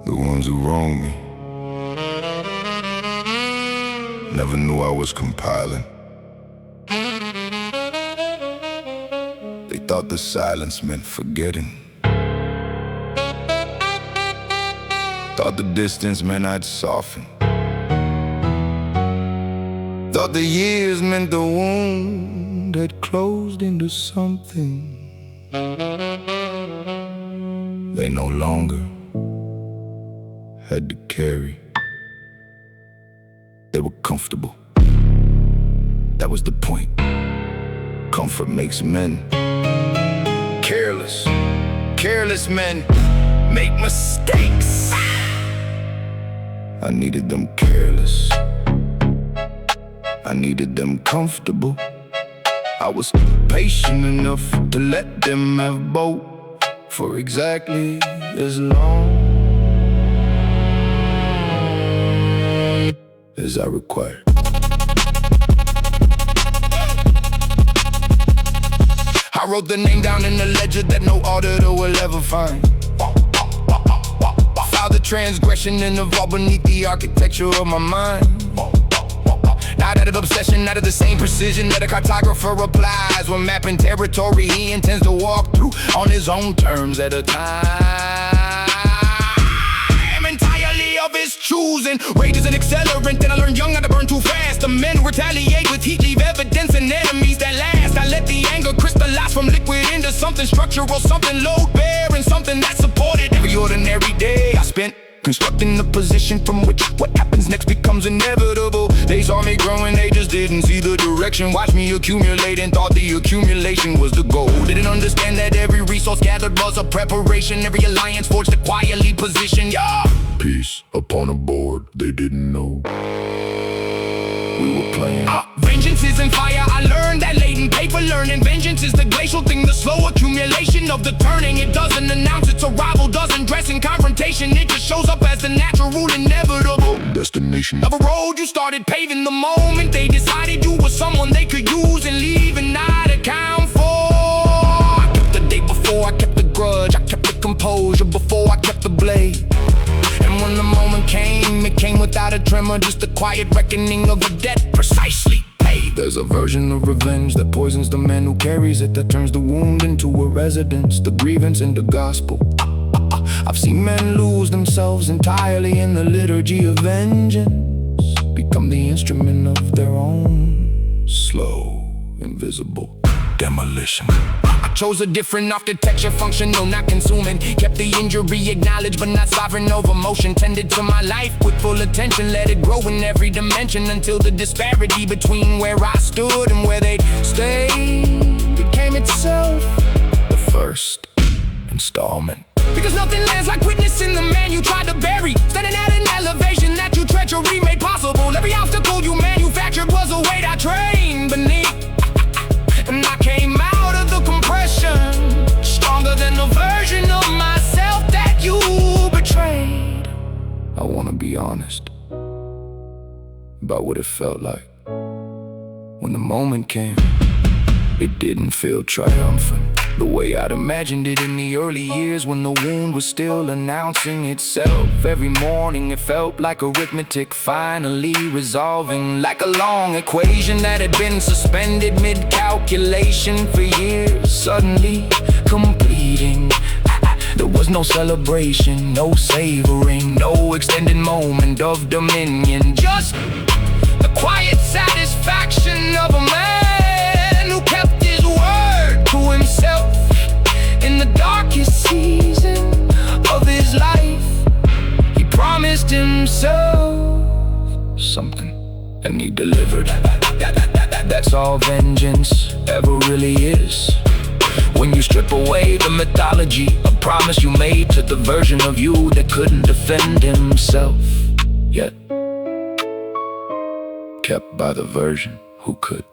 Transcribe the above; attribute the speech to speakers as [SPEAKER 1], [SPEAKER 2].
[SPEAKER 1] the ones who wronged me. Never knew I was compiling. They thought the silence meant forgetting. Thought the distance meant I'd soften. Thought the years meant the wound had closed into something they no longer had to carry. They were comfortable. That was the point. Comfort makes men careless. Careless men make mistakes. I needed them careless. I needed them comfortable. I was patient enough to let them have both for exactly as long as I required. I wrote the name down in the ledger that no auditor will ever find. Filed the transgression and evolved beneath the architecture of my mind. Not out of obsession, not of the same precision that a cartographer applies when mapping territory he intends to walk through on his own terms at a time. Entirely of his choosing. Rage is an accelerant, and I learned young not to burn too fast. The men retaliate with heat, leave evidence and enemies that last. I let the anger crystallize from liquid into something structural, something load-bearing, something that supported every ordinary day I spent constructing the position from which what happens next becomes inevitable. They saw me growing, they just didn't see the direction. Watched me accumulate and thought the accumulation was the goal. Didn't understand that every resource gathered was a preparation. Every alliance forged to quietly position. Yeah. Peace upon a board they didn't know we were playing. Vengeance isn't fire, I learned that latent paper learning. Vengeance is the glacial thing, the slow accumulation of the turning. It doesn't announce its arrival, doesn't dress in confrontation. It just shows up as the natural, inevitable destination of a road you started paving the moment they decided you were someone they could use and leave and not account for. I kept the day before I kept the grudge, I kept the composure before I kept the blade. And when the moment came, it came without a tremor, just a quiet reckoning of a debt precisely paid. There's a version of revenge that poisons the man who carries it, that turns the wound into a residence, the grievance into gospel. I've seen men lose themselves entirely in the liturgy of vengeance, become the instrument of their own slow, invisible demolition. I chose a different architecture, functional, not consuming. Kept the injury acknowledged, but not sovereign over motion. Tended to my life with full attention, let it grow in every dimension until the disparity between where I stood and where they'd stay became itself the first installment. Because nothing lands like witnessing the man you tried to bury, standing at an elevation that your treachery made possible. Every obstacle you manufactured was a weight I trained beneath. And I came out of the compression stronger than the version of myself that you betrayed. I wanna be honest about what it felt like when the moment came. It didn't feel triumphant the way I'd imagined it in the early years, when the wound was still announcing itself. Every morning it felt like arithmetic finally resolving, like a long equation that had been suspended mid-calculation for years, suddenly completing. There was no celebration, no savoring, no extended moment of dominion, just the quiet satisfaction of a man who kept his word to himself in the darkest season of his life. He promised himself something, and he delivered. That's all vengeance ever really is. When you strip away the mythology, a promise you made to the version of you that couldn't defend himself, yet kept by the version who could.